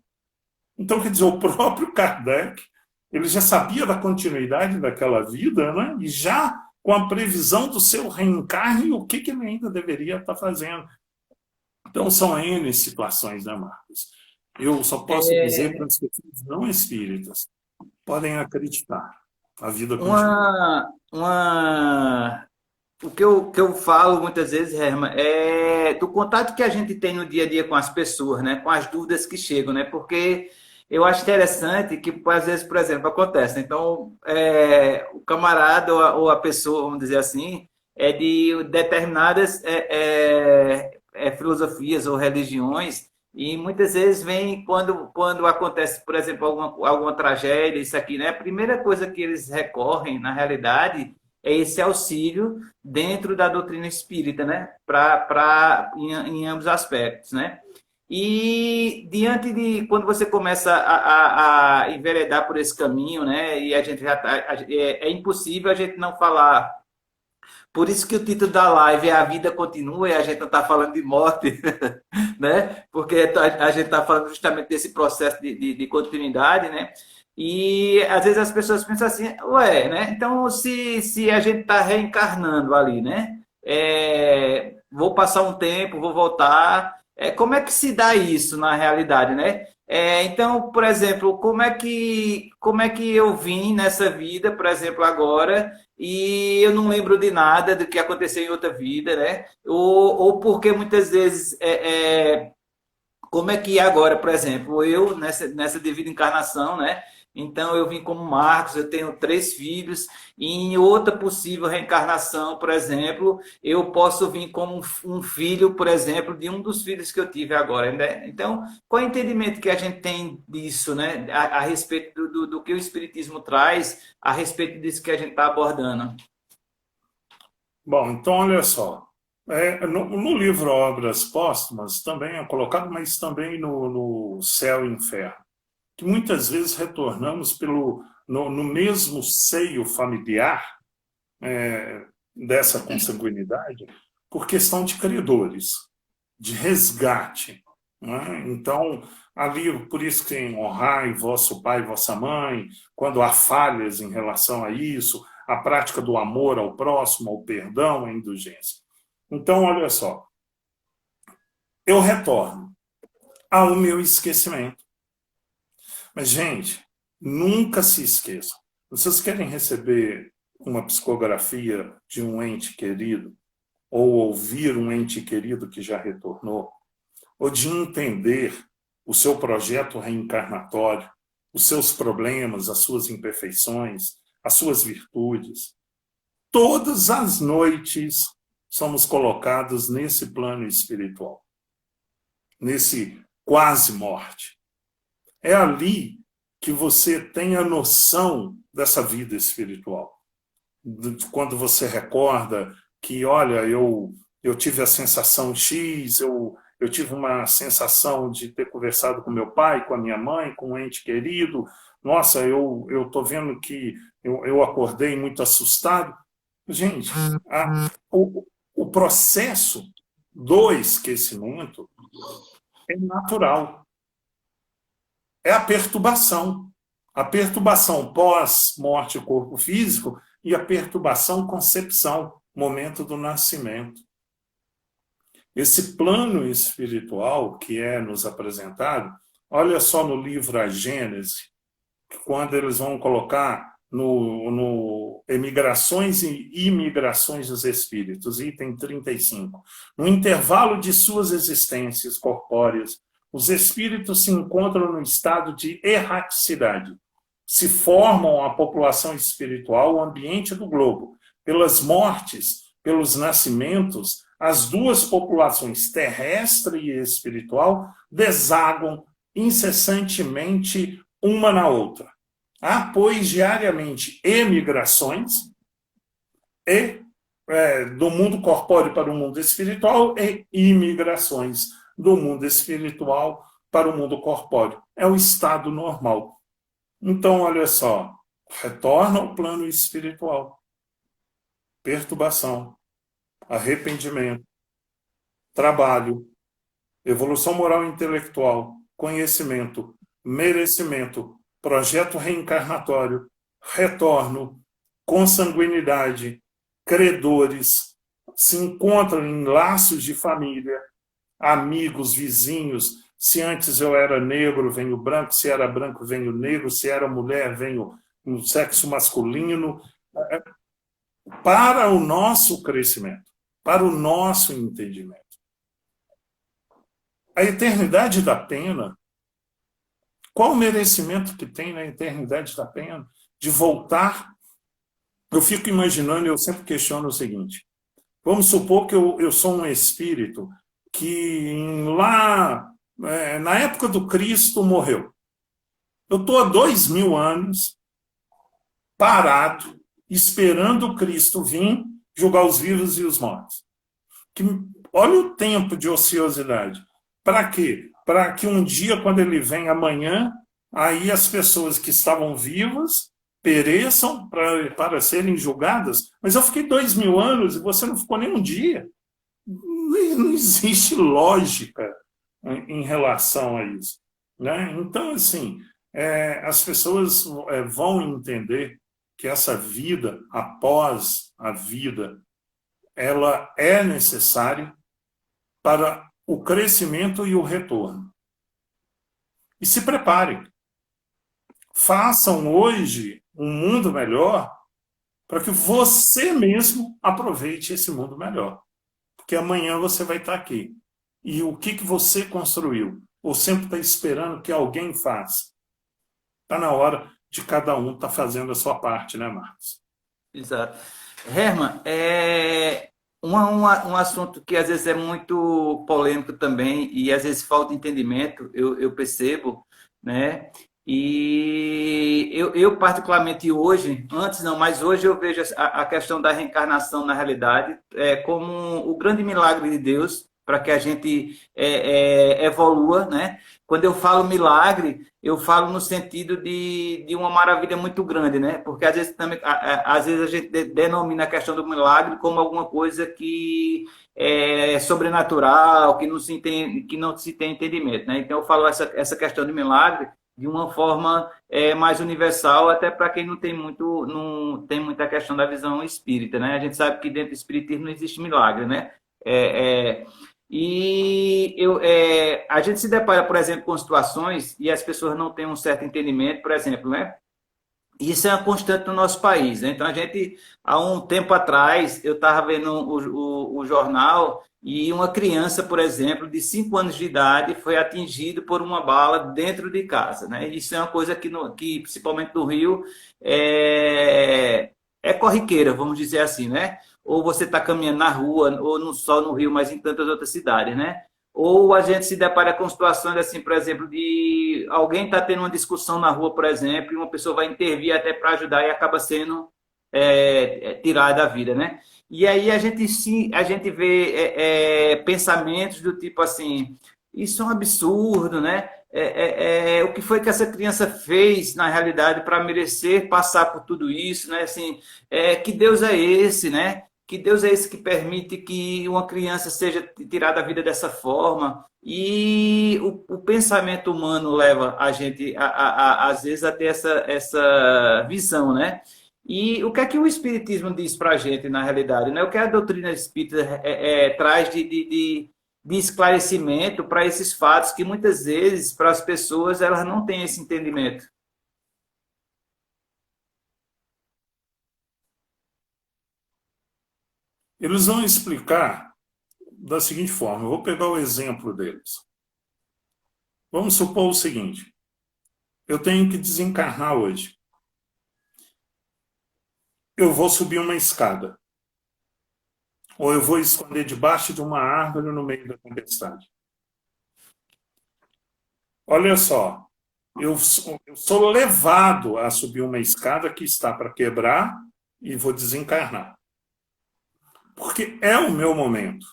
B: Então, quer dizer, o próprio Kardec, ele já sabia da continuidade daquela vida, e já com a previsão do seu reencarne, o que ele ainda deveria estar fazendo. Então, são N situações, Marcos? Eu só posso dizer para as pessoas não espíritas, podem acreditar, a vida continua.
A: O que eu falo muitas vezes, Herman, é do contato que a gente tem no dia a dia com as pessoas, né? Com as dúvidas que chegam, né? Porque eu acho interessante que, às vezes, por exemplo, acontece. Então, o camarada ou a pessoa, vamos dizer assim, é de determinadas filosofias ou religiões, e muitas vezes vem quando acontece, por exemplo, alguma tragédia, isso aqui, né? A primeira coisa que eles recorrem, na realidade, é esse auxílio dentro da doutrina espírita, né? Em ambos aspectos, né? E diante de quando você começa a enveredar por esse caminho, né? E a gente já é impossível a gente não falar. Por isso que o título da live é A Vida Continua e a gente não está falando de morte, né? Porque a gente está falando justamente desse processo de continuidade, né? E às vezes as pessoas pensam assim, ué, né? Então, se a gente está reencarnando ali, né? Vou passar um tempo, vou voltar. Como é que se dá isso na realidade, né? Então, por exemplo, como é que eu vim nessa vida, por exemplo, agora, e eu não lembro de nada do que aconteceu em outra vida, né? Ou porque muitas vezes como é que agora, por exemplo, eu nessa devida encarnação, né? Então eu vim como Marcos, eu tenho 3 filhos, e em outra possível reencarnação, por exemplo, eu posso vir como um filho, por exemplo, de um dos filhos que eu tive agora, né? Então, qual é o entendimento que a gente tem disso, né? A respeito do que o Espiritismo traz, a respeito disso que a gente está abordando?
B: Bom, então olha só. No livro Obras Póstumas também é colocado, mas também no Céu e Inferno, que muitas vezes retornamos no mesmo seio familiar dessa consanguinidade por questão de credores, de resgate. Então, ali, por isso que tem honrai vosso pai e vossa mãe, quando há falhas em relação a isso, a prática do amor ao próximo, ao perdão, à indulgência. Então, olha só, eu retorno ao meu esquecimento. Mas, gente, nunca se esqueçam. Vocês querem receber uma psicografia de um ente querido, ou ouvir um ente querido que já retornou, ou de entender o seu projeto reencarnatório, os seus problemas, as suas imperfeições, as suas virtudes. Todas as noites somos colocados nesse plano espiritual, nesse quase morte. É ali que você tem a noção dessa vida espiritual. Quando você recorda que, olha, eu tive a sensação X, eu tive uma sensação de ter conversado com meu pai, com a minha mãe, com um ente querido. Nossa, eu estou vendo que eu acordei muito assustado. Gente, o processo do esquecimento é natural. É a perturbação. A perturbação pós-morte do corpo físico e a perturbação concepção, momento do nascimento. Esse plano espiritual que é nos apresentado, olha só no livro A Gênese, quando eles vão colocar no Emigrações e Imigrações dos Espíritos, item 35. No intervalo de suas existências corpóreas, os espíritos se encontram no estado de erraticidade. Se formam a população espiritual, o ambiente do globo. Pelas mortes, pelos nascimentos, as duas populações, terrestre e espiritual, desaguam incessantemente uma na outra. Há, pois, diariamente emigrações do mundo corpóreo para o mundo espiritual e imigrações do mundo espiritual para o mundo corpóreo. É o estado normal. Então, olha só, retorna ao plano espiritual. Perturbação, arrependimento, trabalho, evolução moral e intelectual, conhecimento, merecimento, projeto reencarnatório, retorno, consanguinidade, credores, se encontram em laços de família, amigos, vizinhos. Se antes eu era negro, vem o branco, se era branco, vem o negro, se era mulher, vem o sexo masculino, para o nosso crescimento, para o nosso entendimento. A eternidade da pena, qual o merecimento que tem na eternidade da pena? De voltar. Eu fico imaginando, eu sempre questiono o seguinte, vamos supor que eu sou um espírito que lá, na época do Cristo, morreu. Eu estou há 2000 anos parado, esperando o Cristo vir julgar os vivos e os mortos. Olha o tempo de ociosidade. Para quê? Para que um dia, quando ele vem amanhã, aí as pessoas que estavam vivas pereçam para serem julgadas. Mas eu fiquei 2000 anos e você não ficou nem um dia. Não existe lógica em relação a isso. Né? Então, assim, as pessoas vão entender que essa vida, após a vida, ela é necessária para o crescimento e o retorno. E se preparem. Façam hoje um mundo melhor para que você mesmo aproveite esse mundo melhor. Porque amanhã você vai estar aqui. E o que você construiu? Ou sempre está esperando que alguém faça? Está na hora de cada um estar fazendo a sua parte, né, Marcos?
A: Exato. Herman, um assunto que às vezes é muito polêmico também e às vezes falta entendimento, eu percebo, né? E eu particularmente hoje, antes não, mas hoje eu vejo a questão da reencarnação na realidade como o grande milagre de Deus para que a gente evolua, né? Quando eu falo milagre, eu falo no sentido de uma maravilha muito grande, né? Porque às vezes, também, às vezes a gente denomina a questão do milagre como alguma coisa que é sobrenatural, que não se tem entendimento, né? Então eu falo essa questão de milagre de uma forma mais universal, até para quem não tem muita questão da visão espírita, né? A gente sabe que dentro do espiritismo não existe milagre, né? A gente se depara, por exemplo, com situações e as pessoas não têm um certo entendimento, por exemplo, né? Isso é uma constante no nosso país, né? Então, há um tempo atrás, eu estava vendo o jornal e uma criança, por exemplo, de 5 anos de idade foi atingida por uma bala dentro de casa, né? Isso é uma coisa que principalmente no Rio, é corriqueira, vamos dizer assim, né? Ou você está caminhando na rua, ou não só no Rio, mas em tantas outras cidades, né? Ou a gente se depara com situações assim, por exemplo, de alguém está tendo uma discussão na rua, por exemplo, e uma pessoa vai intervir até para ajudar e acaba sendo tirada da vida, né? E aí a gente vê pensamentos do tipo assim, isso é um absurdo, né? O que foi que essa criança fez, na realidade, para merecer passar por tudo isso, né? Assim, que Deus é esse, né? Que Deus é esse que permite que uma criança seja tirada da vida dessa forma. E o pensamento humano leva a gente, às vezes, a ter essa visão, né? E o que é que o Espiritismo diz para a gente, na realidade, né? O que a doutrina espírita traz de esclarecimento para esses fatos que muitas vezes, para as pessoas, elas não têm esse entendimento.
B: Eles vão explicar da seguinte forma, eu vou pegar o exemplo deles. Vamos supor o seguinte, eu tenho que desencarnar hoje. Eu vou subir uma escada. Ou eu vou esconder debaixo de uma árvore no meio da tempestade. Olha só, eu sou levado a subir uma escada que está para quebrar e vou desencarnar. Porque é o meu momento.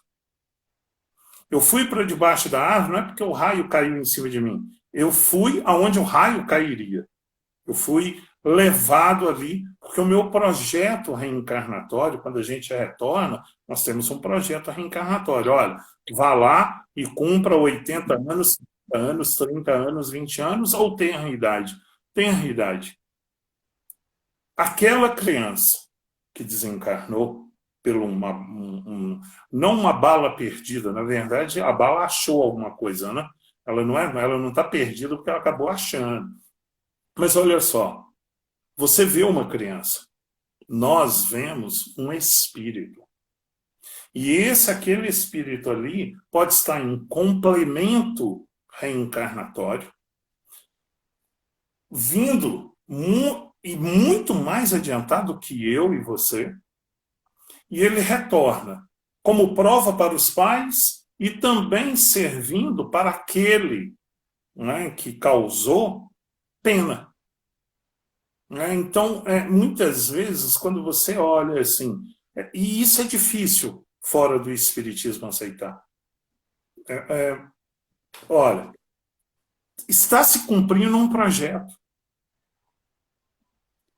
B: Eu fui para debaixo da árvore não é porque o raio caiu em cima de mim. Eu fui aonde o raio cairia. Eu fui levado ali, porque o meu projeto reencarnatório, quando a gente retorna, nós temos um projeto reencarnatório. Olha, vá lá e cumpra 80 anos, 50 anos, 30 anos, 20 anos, ou tenha idade. Tenha idade. Aquela criança que desencarnou pelo não uma bala perdida, na verdade, a bala achou alguma coisa, né? Ela não está perdida porque ela acabou achando. Mas olha só, você vê uma criança, nós vemos um espírito. E aquele espírito ali pode estar em complemento reencarnatório, vindo e muito mais adiantado que eu e você, e ele retorna como prova para os pais e também servindo para aquele, né, que causou pena. Então, muitas vezes, quando você olha assim, e isso é difícil fora do espiritismo aceitar. Olha, está se cumprindo um projeto.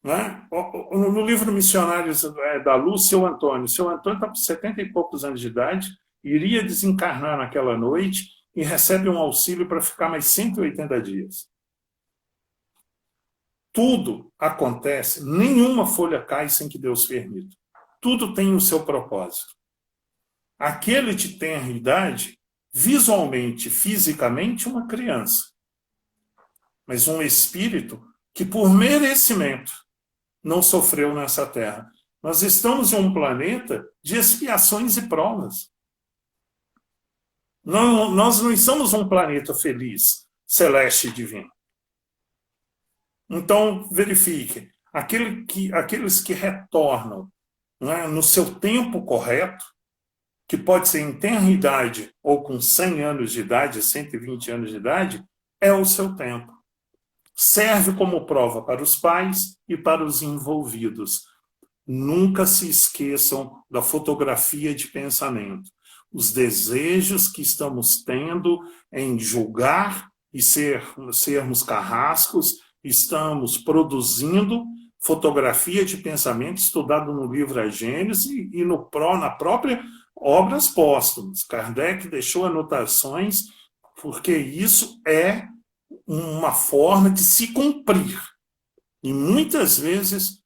B: Né? No livro Missionários da Luz, seu Antônio está com 70 e poucos anos de idade, iria desencarnar naquela noite e recebe um auxílio para ficar mais 180 dias. Tudo acontece, nenhuma folha cai sem que Deus permita. Tudo tem o seu propósito. Aquele que tem a idade, visualmente, fisicamente, uma criança. Mas um espírito que, por merecimento, não sofreu nessa terra. Nós estamos em um planeta de expiações e provas. Nós não estamos um planeta feliz, celeste e divino. Então, verifique, aqueles que retornam, né, no seu tempo correto, que pode ser em tenra idade ou com 100 anos de idade, 120 anos de idade, é o seu tempo. Serve como prova para os pais e para os envolvidos. Nunca se esqueçam da fotografia de pensamento. Os desejos que estamos tendo em julgar e sermos carrascos, estamos produzindo fotografia de pensamento estudado no livro A Gênese e na própria Obras Póstumas. Kardec deixou anotações porque isso é uma forma de se cumprir. E muitas vezes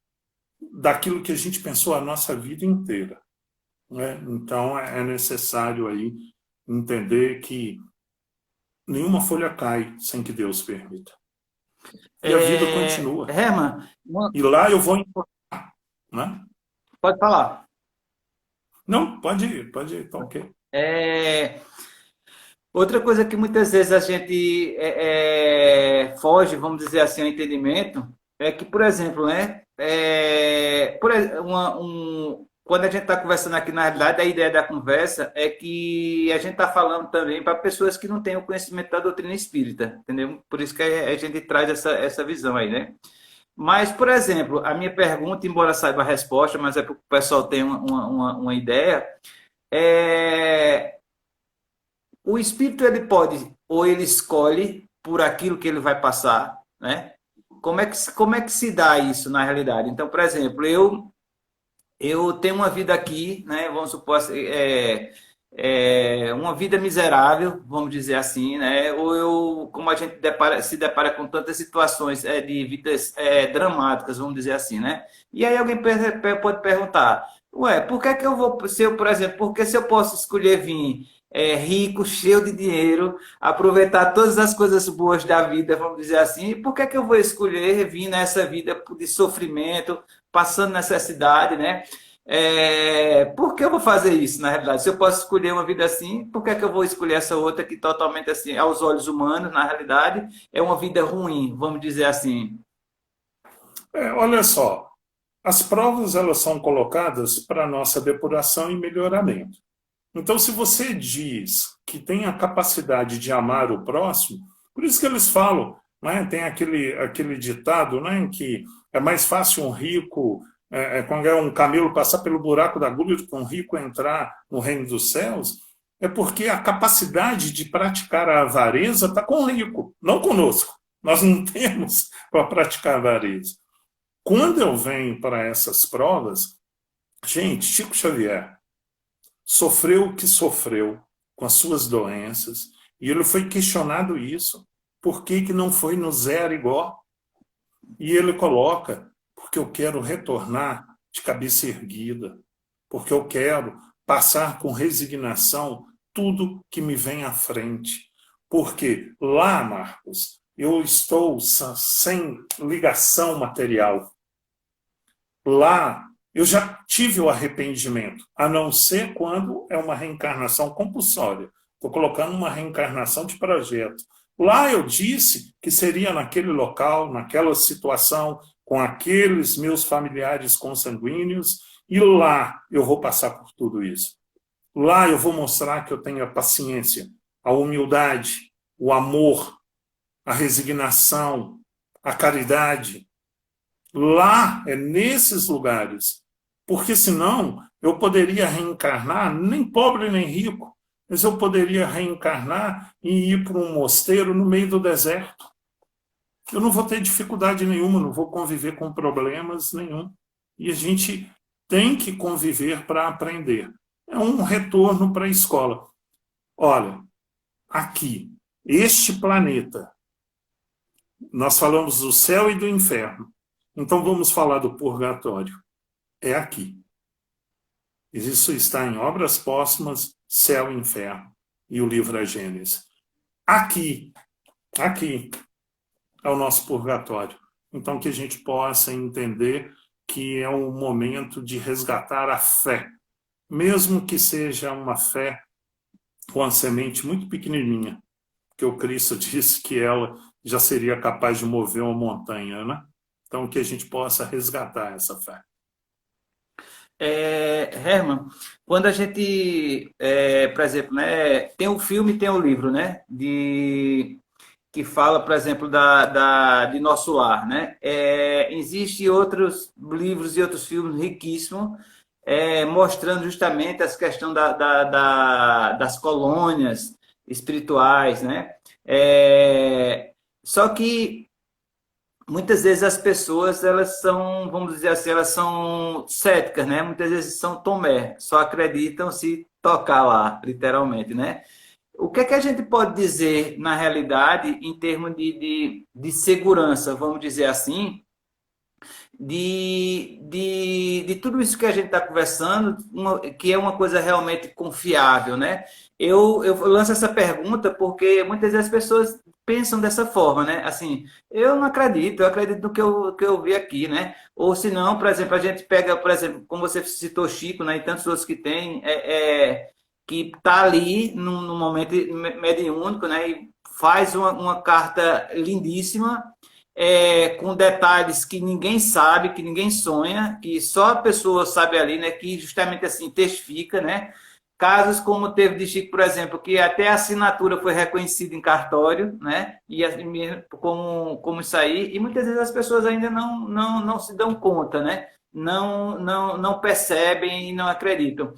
B: daquilo que a gente pensou a nossa vida inteira. Né? Então é necessário aí entender que nenhuma folha cai sem que Deus permita. E a vida continua.
A: Herman,
B: E lá eu vou encontrar. Né?
A: pode falar.
B: Não, pode ir, tá ok.
A: Outra coisa que muitas vezes a gente foge, vamos dizer assim, ao entendimento, é que, por exemplo, né, quando a gente está conversando aqui, na realidade, a ideia da conversa é que a gente está falando também para pessoas que não têm o conhecimento da doutrina espírita, entendeu? Por isso que a gente traz essa visão aí, né? Mas, por exemplo, a minha pergunta, embora saiba a resposta, mas é para o pessoal ter uma ideia, o espírito ele pode, ou ele escolhe por aquilo que ele vai passar, né? Como é que se dá isso na realidade? Então, por exemplo, eu tenho uma vida aqui, né? Vamos supor, uma vida miserável, vamos dizer assim, né? Ou eu, como a gente se depara com tantas situações de vidas dramáticas, vamos dizer assim, né? E aí alguém pode perguntar, ué, por que que eu vou, se eu, por exemplo, porque se eu posso escolher vir rico, cheio de dinheiro, aproveitar todas as coisas boas da vida, vamos dizer assim, por que que eu vou escolher vir nessa vida de sofrimento, passando necessidade, né? Por que eu vou fazer isso, na realidade? Se eu posso escolher uma vida assim, por que é que eu vou escolher essa outra que totalmente assim, aos olhos humanos, na realidade, é uma vida ruim, vamos dizer assim.
B: Olha só, as provas elas são colocadas para nossa depuração e melhoramento. Então, se você diz que tem a capacidade de amar o próximo, por isso que eles falam, né, tem aquele ditado, né, que é mais fácil um rico, quando é um camelo passar pelo buraco da agulha do que um rico entrar no reino dos céus, é porque a capacidade de praticar a avareza está com o rico, não conosco. Nós não temos para praticar a avareza. Quando eu venho para essas provas, gente, Chico Xavier sofreu o que sofreu com as suas doenças, e ele foi questionado isso. Por que que não foi no zero igual? E ele coloca, porque eu quero retornar de cabeça erguida, porque eu quero passar com resignação tudo que me vem à frente. Porque lá, Marcos, eu estou sem ligação material. Lá eu já tive o arrependimento, a não ser quando é uma reencarnação compulsória. Estou colocando uma reencarnação de projeto. Lá eu disse que seria naquele local, naquela situação, com aqueles meus familiares consanguíneos, e lá eu vou passar por tudo isso. Lá eu vou mostrar que eu tenho a paciência, a humildade, o amor, a resignação, a caridade. Lá é nesses lugares. Porque senão eu poderia reencarnar, nem pobre nem rico, mas eu poderia reencarnar e ir para um mosteiro no meio do deserto. Eu não vou ter dificuldade nenhuma, não vou conviver com problemas nenhum. E a gente tem que conviver para aprender. É um retorno para a escola. Olha, aqui, este planeta, nós falamos do céu e do inferno. Então vamos falar do purgatório. É aqui. Isso está em Obras Póstumas, Céu e Inferno, e o livro A Gênese. Aqui é o nosso purgatório. Então que a gente possa entender que é um momento de resgatar a fé, mesmo que seja uma fé com a semente muito pequenininha, porque o Cristo disse que ela já seria capaz de mover uma montanha, né? Então que a gente possa resgatar essa fé.
A: Herman, quando a gente, por exemplo, né, tem o filme e tem o livro, né, que fala, por exemplo, de Nosso Lar, né? Existem outros livros e outros filmes riquíssimos mostrando justamente essa questão das colônias espirituais, né? Só que muitas vezes as pessoas, elas são, vamos dizer assim, elas são céticas, né? Muitas vezes são tomé, só acreditam se tocar lá, literalmente, né? O que é que a gente pode dizer, na realidade, em termos de segurança, vamos dizer assim, de tudo isso que a gente está conversando, que é uma coisa realmente confiável, né? Eu lanço essa pergunta porque muitas vezes as pessoas pensam dessa forma, né? Assim, eu não acredito, eu acredito no que eu vi aqui, né? Ou se não, por exemplo, a gente pega, por exemplo, como você citou Chico, né? E tantos outros que tem, que está ali num momento mediúnico, né? E faz uma carta lindíssima, com detalhes que ninguém sabe, que ninguém sonha, que só a pessoa sabe ali, né? Que justamente assim testifica, né? Casos como teve de Chico, por exemplo, que até a assinatura foi reconhecida em cartório, né? E assim, como isso aí, e muitas vezes as pessoas ainda não se dão conta, né? Não percebem e não acreditam.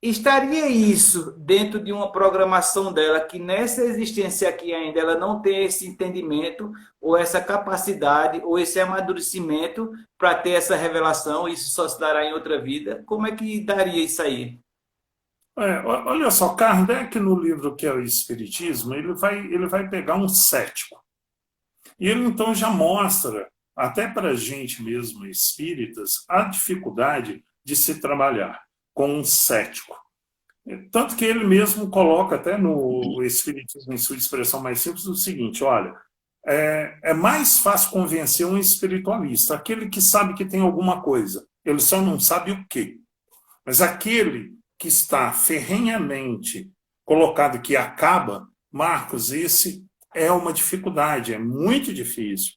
A: estaria isso dentro de uma programação dela, que nessa existência aqui ainda ela não tem esse entendimento, ou essa capacidade, ou esse amadurecimento para ter essa revelação, isso só se dará em outra vida? Como é que daria isso aí?
B: Olha só, Kardec, no livro que é o Espiritismo, ele vai pegar um cético. E ele então já mostra, até para a gente mesmo, espíritas, a dificuldade de se trabalhar com um cético. Tanto que ele mesmo coloca até no Espiritismo, em sua expressão mais simples, o seguinte: olha, é mais fácil convencer um espiritualista, aquele que sabe que tem alguma coisa, ele só não sabe o quê. Mas aquele que está ferrenhamente colocado, que acaba, Marcos, esse é uma dificuldade, é muito difícil.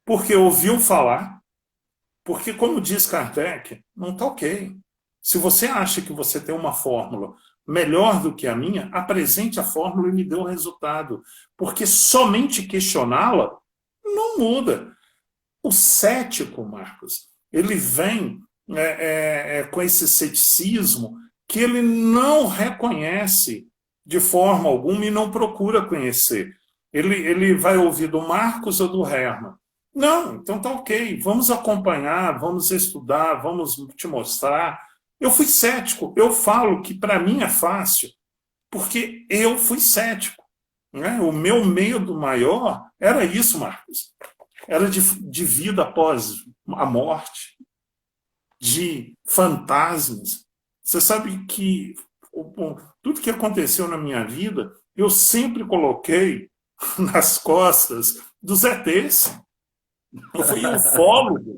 B: Porque ouviu falar, porque, como diz Kardec, não está ok. Se você acha que você tem uma fórmula melhor do que a minha, apresente a fórmula e me dê o resultado. Porque somente questioná-la não muda. O cético, Marcos, ele vem com esse ceticismo que ele não reconhece de forma alguma e não procura conhecer. Ele vai ouvir do Marcos ou do Herman. Não, então tá ok, vamos acompanhar, vamos estudar, vamos te mostrar. Eu fui cético, eu falo que para mim é fácil, porque eu fui cético. Né? O meu medo maior era isso, Marcos. Era de vida após a morte, de fantasmas. Você sabe que tudo que aconteceu na minha vida, eu sempre coloquei nas costas dos ETs. Eu fui ufólogo.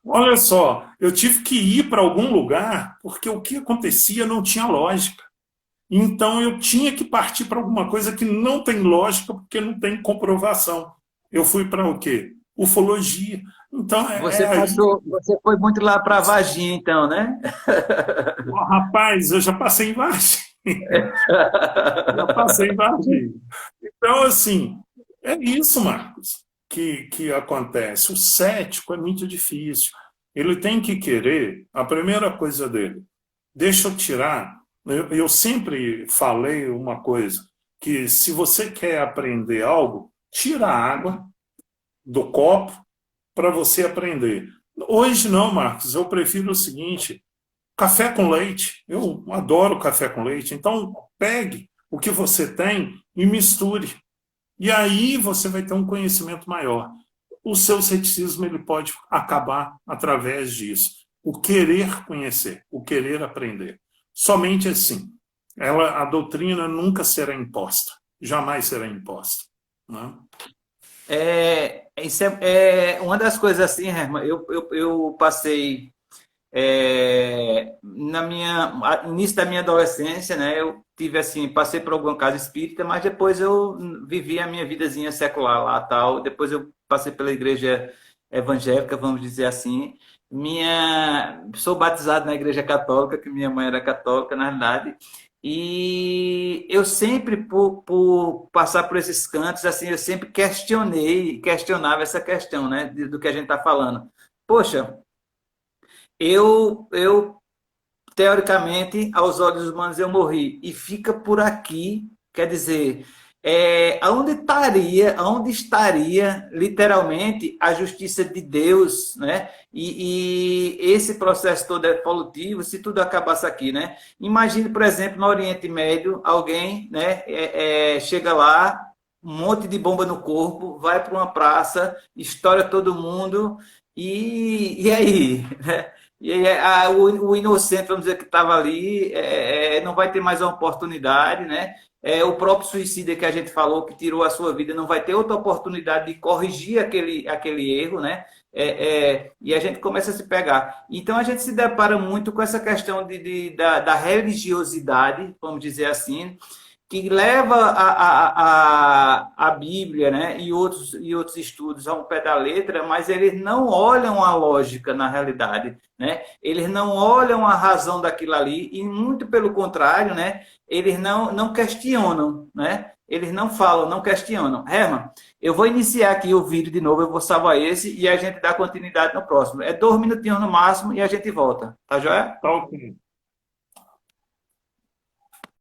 B: Olha só, eu tive que ir para algum lugar porque o que acontecia não tinha lógica. Então eu tinha que partir para alguma coisa que não tem lógica porque não tem comprovação. Eu fui para o quê? Ufologia. Então aí.
A: Você foi muito lá para Varginha, então, né?
B: Oh, rapaz, eu já passei em Varginha. Já passei em Varginha. Então, assim, é isso, Marcos, que acontece. O cético é muito difícil. Ele tem que querer, a primeira coisa dele, deixa eu tirar. Eu sempre falei uma coisa, que se você quer aprender algo, tira a água do copo para você aprender. Hoje não, Marcos, eu prefiro o seguinte: café com leite. Eu adoro café com leite. Então, pegue o que você tem e misture. E aí você vai ter um conhecimento maior. O seu ceticismo ele pode acabar através disso. O querer conhecer, o querer aprender. Somente assim. A doutrina nunca será imposta. Jamais será imposta. Né?
A: Isso é uma das coisas assim, Herman, eu passei na minha início da minha adolescência, né? Eu tive assim, passei por alguma casa espírita, mas depois eu vivi a minha vidazinha secular lá, tal. Depois eu passei pela igreja evangélica, vamos dizer assim. Sou batizado na igreja católica, que minha mãe era católica, na verdade. E eu sempre, por passar por esses cantos, assim, eu sempre questionava essa questão, né, do que a gente está falando. Poxa, eu teoricamente, aos olhos humanos, eu morri. E fica por aqui, quer dizer, aonde estaria, literalmente, a justiça de Deus, né? E esse processo todo evolutivo, se tudo acabasse aqui, né? Imagine, por exemplo, no Oriente Médio, alguém, né, chega lá, um monte de bomba no corpo, vai para uma praça, estoura todo mundo, e aí? Né? E aí, o inocente, vamos dizer, que estava ali, não vai ter mais uma oportunidade, né? O próprio suicida que a gente falou, que tirou a sua vida, não vai ter outra oportunidade de corrigir aquele erro, né? E a gente começa a se pegar. Então, a gente se depara muito com essa questão da religiosidade, vamos dizer assim, que leva a Bíblia, né, e outros estudos ao pé da letra, mas eles não olham a lógica na realidade, né? Eles não olham a razão daquilo ali e muito pelo contrário, né? Eles não questionam, né? Eles não falam, não questionam. Herman, eu vou iniciar aqui o vídeo de novo, eu vou salvar esse e a gente dá continuidade no próximo. É 2 minutinhos no máximo e a gente volta. Tá joia?
B: Tá ok.